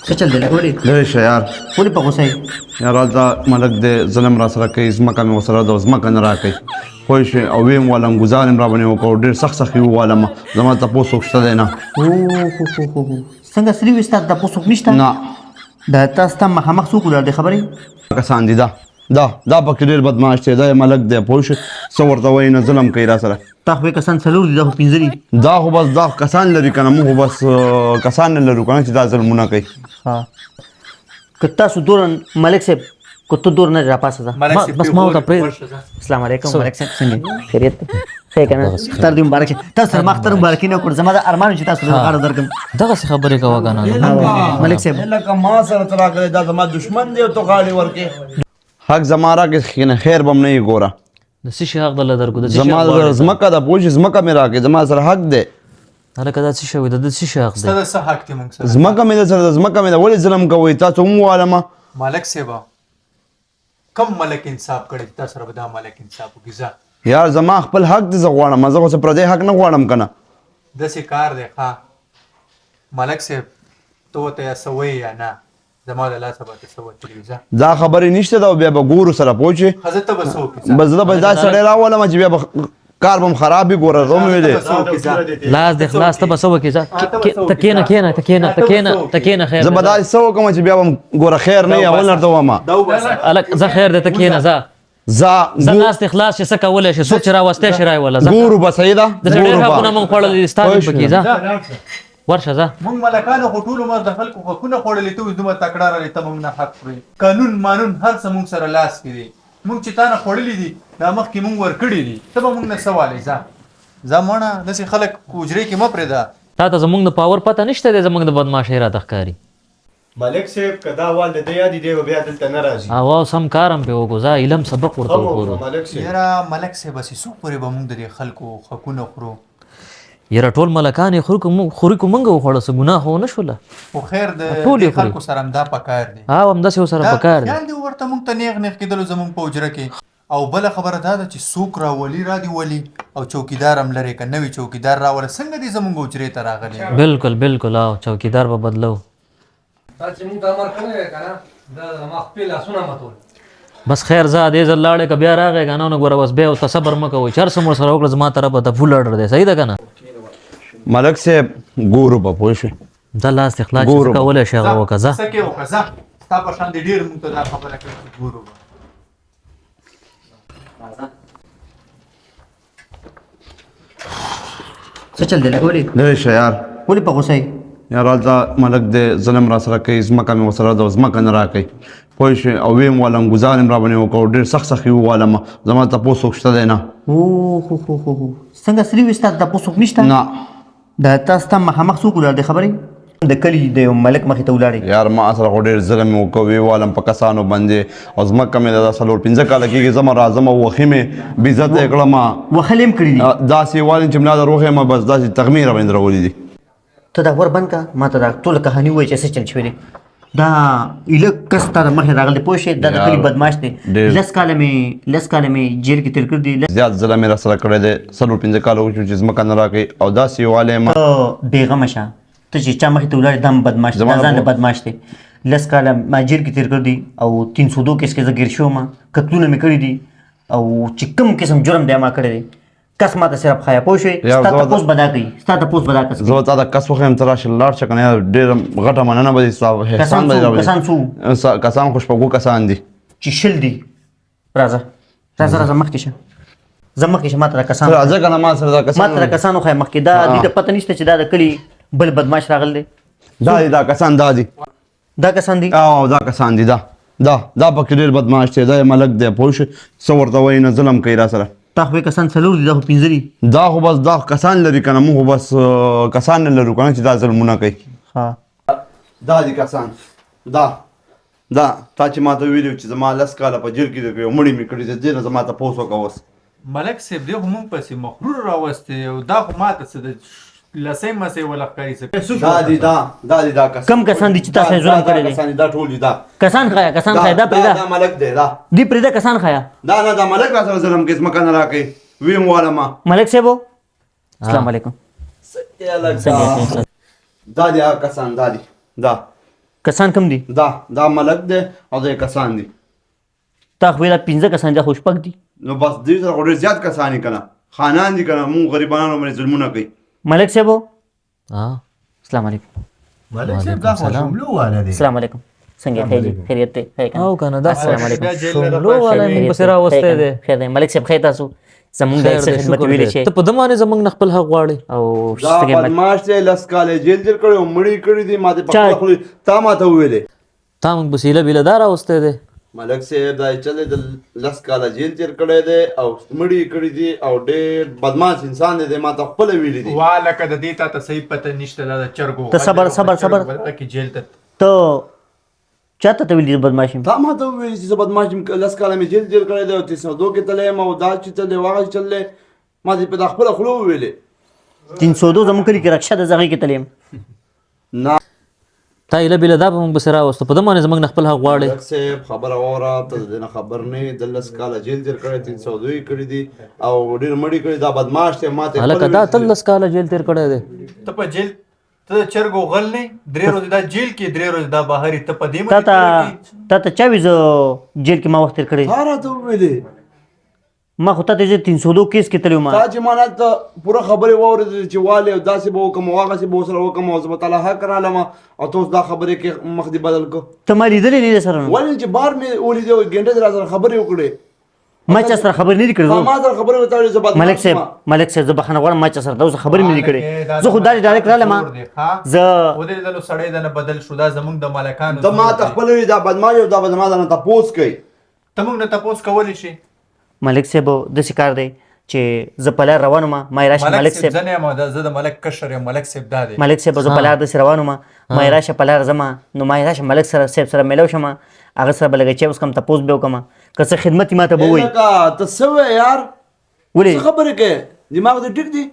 څه چل دی لکه ولې لرې شه یار ولې په غوسه یې یار هلته ملک دی ظلم را سره کوي ځمکه مې ورسره ده ځمکه نه راکوي پوه شوې او ویم والم ګزار یې راباندې وکړو ډېر سخت سخت یې ووالم زما تپوس څوک شته دی نه څنګه سري وي ستا تپوس څوک نشته نه دا تا ستا مخامخ څوک ولاړ دی خبرې کسان دي دا پکې ډېر بدماش دی دا یې ملک دی پوه شوې څه ورته وایي نه ظلم کوي را سره تا خو یې کسان څلور دي دا خو پنځه دي دا خو بس دا کسان لري که نه موږ خو بس کسان نه لرو که نه چې دا ظلمونه کوي که تاسو دوره ملک صاحب که ته دور نه راپاسه ځه بس ما ورته پرېږده السلام علیکم ملک صاحب څنګه خیریت دی ښه یې که نه اختر دې مبارک تاسو سره ما اختر مبارکي نه وکړو زما د ارمان چې تاسو ته غاړه درکړم دغسې خبرې کوه که نه ملک صاحب لکه ما سره ته راغلی دا زما دشمن دی او ته غاړې ورکې حق زما راکړې خیر به م نه یې ګوره د څه شي حق دله درکړو زما ځمکه ده پوه شې ځمکه مې راکړې زما سره حق دی هلکه دا څه شوي د ده څه شي حق دی ځمکه مې ده سره ده ځمکه مې ده ولې ظلم کوئ تاسو هم ووالمه ملک صاحبه کم ملک انصاف کړی تا سره به دا ملک انصاف وکړي ځه یار زما خپل حق دی زه غواړم زه خو څه پردی حق نه غواړم که نه داسې کار دی ښه ملک صاحب ته ورته یا څه وایې یا نه زما له لاسه به ته څه وتلي ځه دا خبرې نشته ده او بیا به ګورو سره پوه شې ښه زه ته به څه وکړې بس زه به دا سړی راولم چې بیا به کار به م خراب وي ګوره زه مې ویلې لاس دې خلاص ته به څه وکړې ځه ته کښېنه کښېنه خیر زه به داسې څه وکړم چې بیا به م ګوره خیر نه وي اول نه ورته ووایم هلک ځه خیر دی ته کښېنه ځه ځه لاس دې خلاص چې څه کولی شي څوک چې راوستی شي رایوله ځه ګورو به صحیح ده د ډېر حقونه مونږ خوړلي دي ستا دې پکې ځه ورشه ځه مونږ ملکانو خو ټول عمر د خلکو حقونه خوړلي ته اوس دومره تکړه راغلې ته مونږ نه حق خورې قانون مانون هر څه مونږ سره لاس کې دی مونږ چې تا نه خوړلي دي دا مخکې مونږ ورکړي دي ته به مونږ نه څه والې ځه مړه داسې خلک حجرې کې مه پرېږده تا ته زمونږ د پاور پته نشته دی زمونږ د بدماشۍ راته ښکاري ملک صاحب که دا وال د ده یادې دی به بیا دلته نه راځي او سم کار هم پرې وکړو ځه علم سبق ورته وښودو ملک صاحب یاره ملک صاحب هسې څو پورې به مونږ د دې خلکو حقونه خورو یاره ټول ملکان یې خوري کو مونږ وخوړه څه ګناه خو نه شوله خو خیر د ټول یې خلکو سره همدا پکار دی او همداسې ورسره پکار دی خیال دی ورته مونږ ته نیغ کېدلو زمونږ په حجره کې او بله خبره دا ده چې څوک راولي را دي ولي او چوکیدار هم لرې که نوي چوکیدار راوله څنګه دې زمونږ حجرې ته راغلی بالکل او چوکیدار به بدلو بس خیر ځه دې ځل لاړې که بیا راغی که نه نو ګوره بس بیا ورته صبر مه کوئ چې هر څه مو سره وکړه زما طرفه ته فول اډر دی صحیح ده که نه ملک صاحب ګورو به پوه شوې ځه لاس دې خلاص چې څه کولی شي هغه وکړه ځه څه کې وکړه ځه ستا په شان دې ډېر مونږ ته دا خبره کړې چې ګورو به څه چل دی لکه ولې لرې شه یار ولې په غوسه یې یار هلته ملک دی ظلم را سره کوي ځمکه مې ورسره ده ځمکه نه راکوي پوه شوې او ویم والم ګزار یې راباندې وکړو ډېر سخت سخت یې ووالم زما تپوس څوک شته دی نه څنګه سري وي ستا تپوس څوک نشته نه دا تا ستا مخامخ څوک ولاړ دی خبرې د کلي د یو ملک مخې ته ولاړې یار ما سره خو ډېر ظلم مې وکړو ویې والم په کسانو باندې او ځمکه مې ده 4-5 کاله کېږي زما راځم او وښې مې بېعزته یې کړم وښلې هم کړي دي داسې یې والم چې ملا د روغ یم بس داسې تغمې راباندې راولي دي ته دا ور بند که ما ته دا ټوله کهاني ووایي چې څه چل شوی دی دا ایله کس تا د مخې راغلی پوه شې دا د کلي بدماش دی لس کاله مې جیل کې تېر کړي دي زیات ظلم یې را سره کړی دی 4-5 کاله وشو چې ځمکه نه راکوي او داسې یې والی یم بېغمه شه ته چې چا مخې ته ولاړې دا هم بدماش دی دا ځان له بدماش دی 10 کاله ما جیل کې تېر کړي دي او 302 کیس کې زه ګیر شوم قتلونه مې کړي دي او چې کوم قسم جرم دی ما کړی دی کس ما ته صرف خایا پوه شوې ستا تپوس به دا کوي ستا تپوس به دا کس زه به تا ته کس وښیم ته راشې لاړ شه که نه ډېره غټه مننه به دې ستا احسان به دې راولي کسان خو شپږو کسان دي چې شل دي راځه مخکې شه زه مخکې شه ما ته دا کسان راځه که نه ما سره دا ما ته دا کسان وښیه مخکې دا دې ته پته نشته چې دا د کلي بل بدماش راغلی دی دا کسان دا دي دا کسان دي او دا کسان دي دا پکې ډېر بدماش دی دا یې ملک دی پوه شوې څه ورته وایي نه ظلم کوي را سره تا خو یې کسان څلور دي دا خو پنځه دي دا خو بس دا کسان لري که نه موږ خو بس کسان نه لرو که نه چې دا ظلمونه کوي دا دي کسان دا تا چې ما ته ویلي چې زما 10 کاله په جیل کې دی یو مړی مې کړي دی دې نه زما تپوس وکړه اوس ملک صاحب دی خو مونږ پسې مغرور راوستی او دا خو ما ته څه د لسۍ مسۍ ولا ښکاري څه دا کسان کم کسان دي چې تاسو ظلم کړی دی دا ټول دي دا کسان خایا دا پرېږده دا ملک دی دا دې پرېږده کسان خایا دا ملک را سره ظلم کوي ځمکه نه راکوي ویم والما ملک صاحب السلام علیکم دا دي هغه کسان دا کسان کم دي دا ملک دی او دا کسان دي تا خو ویله 15 کسان دي خو شپږ دي نو بس دوی سره خو ډېر زیات کسان دي که نه خانان دي که نه مونږ غریبانو باندې ظلمونه کوي ملک صاحب ها السلام علیکم ملک صاحب دا خو شملو والا دی السلام علیکم څنګه خیر دي خیریت دی خیر او کنه دا السلام علیکم شملو والا موږ پسې راوستی دی خیر دی ملک صاحب خیر تاسو زمونږ د خیر دی خدمت شکر ویلې دی شي ته په ده باندې زموږ نه خپل حق غواړې او دا بدماش دی 10 کاله جیل تېر کړی او مړی کړي دي ما ته په خپله خولې تا ما ته وویلې تا موږ بسیله بیله دا راوستی دی ملک صاحب دا چل د 10 کاله جیل تېر کړی دی او مړی کړي دي او ډېر بدماش انسان دی ما ته خپله ویلي دي والکه د دې تا ته صحیح پته نشته دا د چرګو ته صبر کې جیل ته ته چاته ته ویلي بدماشي تا ما ته وویل چې زه بدماش یم 10 کاله مې جیل تېر کړی دی او 302 کې تللی یم او دا چې تللی و هغه چې تللی ما دې په دا خپله خوله وویلې 302 زمونږ کلي کې رکشه د زغې کې تلیم نه تا ایله بیله دا به موږ پسې راوسته په ده باندې زموږ نه خپل حق غواړې ملک صاحب خبره واوره ته د دې نه خبر نه یې 10 کاله جیل تېر کړی 302 یې کړي دي او ډېر مړي کړي دا بدماش دی ما ته هلکه دا 13 کاله جیل تېر کړی دی ته په جیل ته چرګو غل نه 3 ورځې دا جیل کې 3 ورځې دا بهري ته په دې تا ته چا وی زه جیل کې ما وخت تیر کړی تا راته وویلې ما خو ته 302 کیس کې تللی ما تا چې ما نه ته پوره خبرې واورېدلې چې والې او داسې به وکړم او هغسې به ورسره وکړم او زه به تعالی حق رالم او ته اوس دا خبرې کې مخ دې بدل کړو ته ما لیدلی نه دی سره نو ولې چې بار مې ولیدې او ګنټه دې راسره خبرې وکړې ما چا سره خبرې نه دي کړې ما سره خبرې وتاړې زه بدماش ملک صاحب ملک صاحب زه بخښنه غواړم ما چا سره اوس خبرې مې نه دي کړې زه خو دا ډایرکټ رالم زه ودرېدلو سړی دنه بدل شو دا زمونږ د مالکانو ته ما ته خپله وایي دا بدماش او دا بدماش نه تپوس کوي ته موږ نه تپوس کولی شي ملک صاحب داسې کار دی چې زه په لار روان وم ما یې راشه ملک صاحب زه نه یم زه د ملک کشر یم ملک صاحب دا دی ملک صاحب زه په لار داسې روان وم ما یې راشه په لار ځم نو ما یې راشه ملک صاحب سره میلاو شم هغه سره به لږ چای وڅښم تپوس به وکړم که څه خدمت یې ما ته به ووایي ته څه وایې یار ولې څه خبرې کوې دماغ دې ټیک دی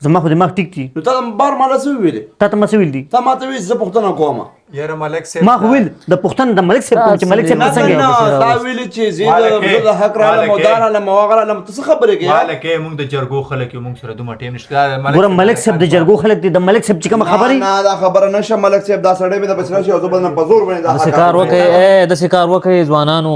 زما خو دماغ ټیک دي نو تا بار ما له څه وویلې تا ته ما څه ویل دي تا ما ته وایي زه پوښتنه کوم یاره ملک صاحب ما خو ویل د پوښتنه د ملک صاحب کوم چې ملک صاحب نه څنګه تا ویلي چې زه د حق رالم او دا رالم او هغه رالم ته څه خبرې کوې والکه موږ د جرګو خلک یو موږ سره دومره ټیم نشته ګوره ملک صاحب د جرګو خلک دي د ملک صاحب چې کومه خبرې نه دا خبره نشه ملک صاحب دا سړی مې د بچ راشي او زه به نه په زور باندې دا داسې کار وکړئ داسې کار وکړئ ځوانانو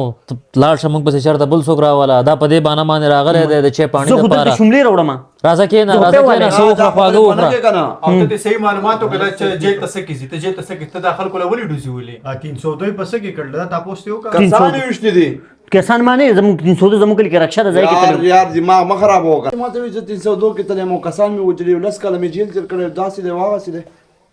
لاړ شه موږ پسې چېرته بل څوک راوله دا په دې بهانه باندې راغلی دی د چای پاڼي زه خو دلته دپاره شملې راوړم راځه کښېنه راځه کښېنه څه وخوره خواږه وخوره او ته صحیح معلومات وکړه چې جیل ته څه کیږي ته جیل ته څه کیږي ته دا خلکو له ولې ډوزي ولې 302 په څه کې کړل دا تاسو ته وکړه کسان یې وشتي دي کسان معنی زموږ 302 زموږ کلي کې رکشه د ځای کې یار تللی یار دماغ مه خراب وکړه ما ته وایي زه 302 کې تللی یم او کسان مې وجلي 10 کاله مې جیل تېر کړی داسې دی واغسې دی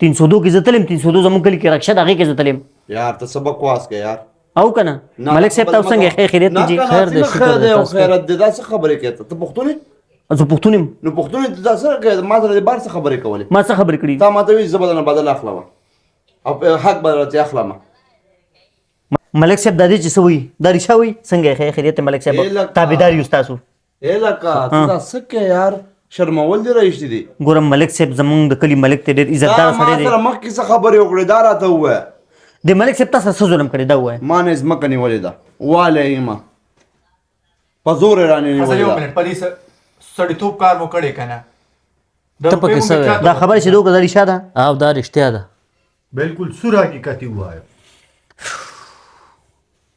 302 کې زه تلم 302 زموږ کلي کې رکشه د هغې کې زه تلم یار ته څه بکواس کوې یار او که نه ملک صاحب تاسو څنګه خیریت دی خیر دی، شکر دی، دی او تاسو خیرت دی دا څه خبرې کوې ته پښتون یې زه پښتون یم نو پښتون یې ته دا څه کوې ما سره د بار څه خبرې کولې ما څه خبرې کړي تا ما ته وایي زه به درنه بدل اخلم او حق به درته اخلم ملک صاحب دا دی چې څه وایي دا رښتیا وایي څنګه خیریت دی ملک صاحب تابعدار یو ستاسو ای لکه ته دا څه کوې یار شرمول دې رایشتي دي ګوره ملک صاحب زمونږ د کلي ملک ته ډېر عزتدار ما سړی دی سره مخکې څه خبرې وکړې دا راته ووایه د ملک صاحب تاسو څه ظلم کړی دا ووایه ما نه ځمکه نیولې ده والی یې ما په زور یې رانې اصل یو نیولې ده منټ په دې سړیتوب کار مو کړی که نه ته پکې څه وایې؟ دا خبره چې دوی دا رښتیا ده او دا رښتیا ده بالکل سور حقیقت هوا ہے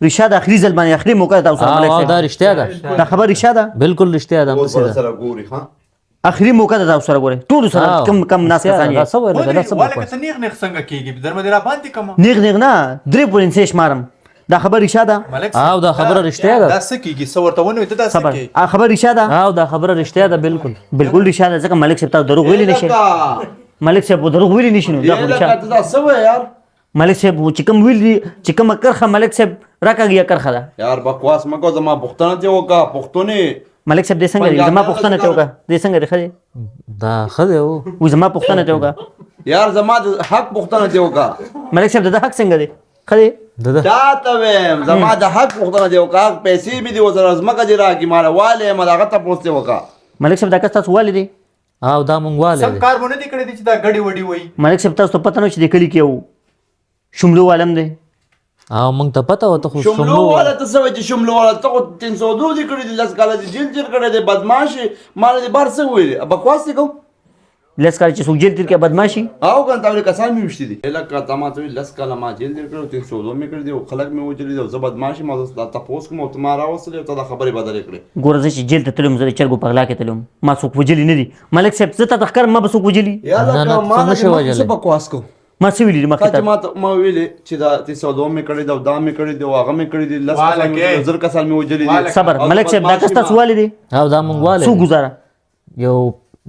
رښتیا د اخري ځل باندې اخري موقع ده تاسو سره ملک او دا صاحب رښتیا ده دا خبره رښتیا ده بالکل رښتیا ده اوس همداسې به ده سره ګوري ښه اخري موقع ده تاسو سره ګورئ ټولو سره کم ناس کسان دا یې څه ویل دا څه والکه بکواس ته نیغ نیغ څنګه کېږي درمه دې را باندې کومه نیغ نیغ نه 3 پورې انسې شمارم دا خبره رښتیا ده ملک او دا خبره رښتیا ده دا څه کېږي څه ورته ونوي ته دا څه خبر کېږي خبره رښتیا ده او دا خبره رښتیا ده بالکل بالکل رښتیا ده ځکه ملک صاحب تاسو دروغ ویلی نشئ ملک صاحب دروغ ویلی نشئ نو دا خو رښتیا ته دا څه وایې یار ملک صاحب چې کوم ویل دي چې کومه کرخه ملک صاحب راکاږي کرخه ده یار بکواس مه کوه زما پوښتنه دې وکړه پښتون یې ملک صاحب دې څنګه دی زما پوښتنه ته وکړه دې څنګه دی ښه دی دا ښه دی او و زما پوښتنه ته وکړه یار زما د حق پوښتنه دې وکړه ملک صاحب د حق څنګه دی ښه دی ده دا ته وایم زما د حق پوښتنه دې وکړه پیسې مې دې ورسره ځمکه دې راکړي ماله والی یم هغه تپوس دې وکړه ملک صاحب دا کس تاسو والي دی او دا مونږ والی سم دی کار مو نه دی کړی دی چې دا غړي وډي وایي ملک صاحب تاسو ته پته نه چې د کلي کې یو شملو عالم دی او مونږ ته پته وه ته خو شملو شملو والا ته څه وایي چې شملو والا ته خو 302 دې کړي دي 10 کاله دې جیل تېر کړی دی بدماش یې ما نه دې بار څه ویلې بکواس دې کوم لس کال چې څوک جیل تیر کې بدمعشي او کنه تا کسان مې وشتي دي لکه تا ما ته لس کاله ما جیل تیر کړو 302 مې کړی دی او خلک مې وجلی دی او زه بدمعشي ما تاسو کوم او ته ما راوستلې او ته دا خبرې بدلې کړې ګوره زه چې جیل ته تلم زه د چرګو په غلا کې تلم ما څوک وجلي نه دي ملک صاحب زه تا ښکارم ما به څوک وجلي یا نه، لکه ما څه نشي وجلی؟ څه بکواس کو ما څه ویلي دي مخکې تا چې ته ما ما ویلې چې دا 302 مې کړی دی او دا مې کړی دی او هغه مې کړی دی لس والله کسان کې. مې زر کسان مې وجلی دي صبر ملک صاحب دا کس تاسو والي دي او دا مونږ څو واله ګزاره یو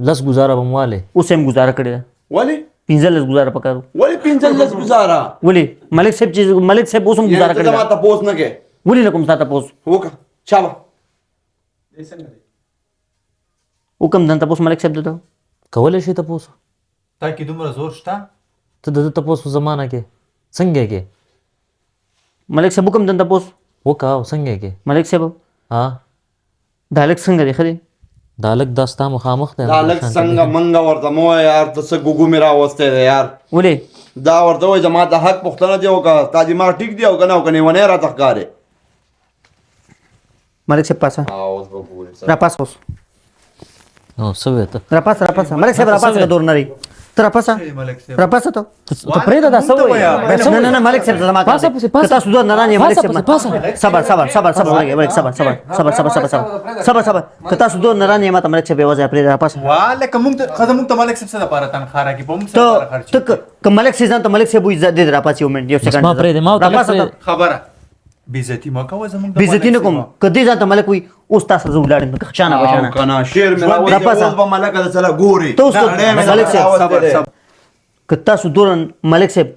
لس گزاره به مو واله اوس هم ګزاره کړې ده ولی 15 ګزاره پکارو ولی 15 گزاره ولې ملک صاحب چې ملک صاحب اوس هم ګزاره یعنی کړې ته ما ده تاسو نه کې ولې نه کوم تاسو تاسو وکړه چابه حکم دن تاسو ملک صاحب دته کولی شي تپوس تا کې دومره زور شته ته د تپوس په زمانه کې څنګه کې ملک صاحب حکم دن تاسو وکاو څنګه کې ملک صاحب ها دا لک څنګه دی خدي دا لک داستا مخامخ دی دا لک څنګه منګه ورته مو یار ته څه ګوګو میرا واسطه دی یار ولې دا ورته وای زما د حق پښتنه دی او کا تا دماغ ټیک دی او کنه او کنه ونه را تخکاره ملک صاحب پاسه اوس به پوره را پاس اوس نو سوي ته را پاس ملک صاحب را پاس دور نه ری تر پاسه ملک صاحب را پاسه ته ته پرې دا سوي نه نه ملک صاحب زما پاسه پسې پاسه. تاسو دوه نه رانی ملک صاحب پاسه. صبر صبر که تاسو دوه نه رانی ماته ملک صاحب وځي پرې را پاسه واله کوم ته خزه مونږ ته ملک صاحب سره لپاره تنخواه راکې په موږ سره ته خرچ ته که ملک صاحب ته ملک صاحب وځي د را پاسه یو منټ یو سکند ما پرې دې ما ته لک خبره بیزتی ما کوه زمونږ بیزتی نه کوم کدی ځان ته ملک وي اوس تاسو زو ولاړم که خشانه او بشانه کنه شیر میرا را وای پاسه. اوس به ملک د سره ګوري ته اوس ملک صاحب صبر که تاسو دور ملک صاحب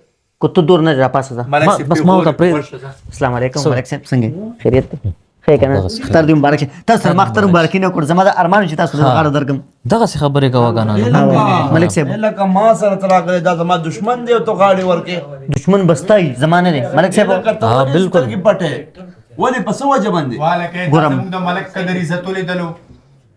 که ته دور نه را پاسه ځه ملک صاحب بس ما ته پرې السلام علیکم ملک صاحب څنګه خیریت دی خیر کنه ستر دې مبارک شه تاسو سره مختر مبارک نه کړ زما د ارمان چې تاسو غاړه درکم دغه څه خبرې کوه کنه ملک صاحب لکه ما سره تراغله دا زما دشمن دی او تو غاړي ورکه دشمن بستای زمانه دی ملک صاحب ها، بالکل. کی پټه ولی په سو وجه باندې واله کې زمونږ د ملک قدر عزت ولیدلو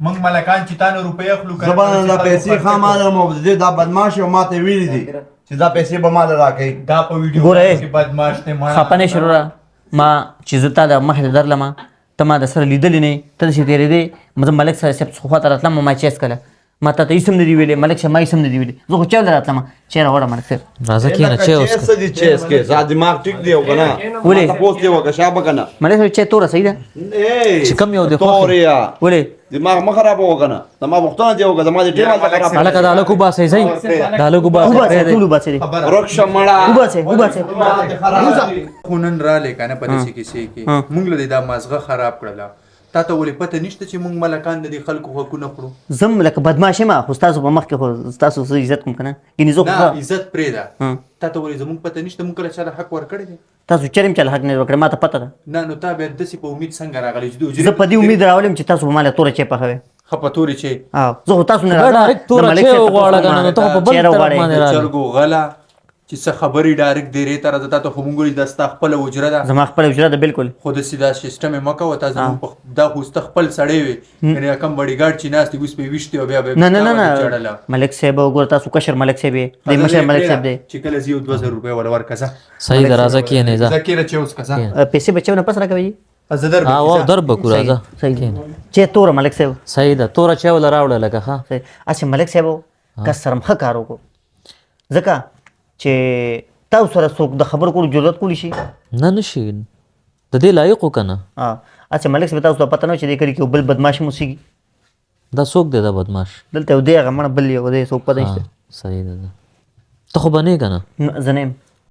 موږ ملکان چې تانه روپۍ اخلو کنه زبان دا پیسې خاماله مو دا بدمعش او ماته ویلي دي چې دا پیسې به مال راکې دا په ویډیو ګوره. کې بدمعاش ته ما خپنه شروع را ما چې زتا د مخه درلم ته ما د سره لیدل نه ته چې تیرې دی مزه ملک صاحب څخه خاطر راتلم ما چیس کله ما ته ایسم نه دی ویلې ملک صاحب ما ایسم نه دی ویلې زه خو چل راتلم چیرې وړه ملک صاحب راځه کینه چې اوس چیس دي چیس کې زاد دماغ ټیک دی او کنه ولې؟ تاسو دی وکړه شابه کنه ملک صاحب چې تور صحیح ده چې کم یو دی خوښ. توریا ولې دماغ ما خراب وکنه زما وختونه دی وکړه زما دې ټیم خراب الکه دا لکو باسه زئی دا لکو وبا باسه ټول وبا سي رخصه مړه وبا سي خونن را لیکنه په دې کې شي کې موږ له دا مازغه خراب کړله تا ته ولې پته نشته چې موږ ملکان د دې خلکو حقونه خورو زم لکه بدمعشه ما خو تاسو په مخ کې خو تاسو سره عزت کوم کنه ګینې زه نه خو عزت پرې ده تا ته ولې زموږ پته نشته موږ کله چاله حق ورکړی دی تاسو چرېم چل حق نه وکړه ما ته پته ده نه نو تا بیا داسې په امید څنګه راغلی چې د زه په دې امید راولم چې تاسو به مال تور چي پخوي خپتوري چې زه خو تاسو نه دا ډایرکټ تور چې وغواړه کنه نو ته په بل طرف باندې راځي چرګو غلا چې څه خبرې ډایرکټ دی ری تر تا ته خمونګوري د ستا خپل وجره ده زما خپل وجره ده بالکل خود سیدا سیستم مکه وتا زموږ دا خو خپل سړی وي یعنی کم بډی ګارد چې ناس دی اوس په وشتي او بیا نه نه نه ملک صاحب وګور تاسو کشر ملک صاحب دی مشر ملک صاحب دی چې کله زیو 2000 روپے ور ورکزه صحیح درازه کینه ځه ذکر چې اوس کزه پیسې بچو نه پس راکوي ازدر ها و در بکو راځه صحیح چې تور ملک صاحب صحیح ده تور چې ول راوړل لکه ها اچھا ملک صاحب کسرم ښه کار وکړو ځکه چې تاسو سره څوک د خبر کولو جرأت کولی شي نه نشي د دې لایق کنه اچھا ملک صاحب تاسو ته پته نه چې دې کړي کې بل بدمعاش موسیقي دا څوک دی دا بدمعاش دلته دی هغه مړ بل یو دی څوک پته نشته صحیح ده ته خو بنې کنه زنیم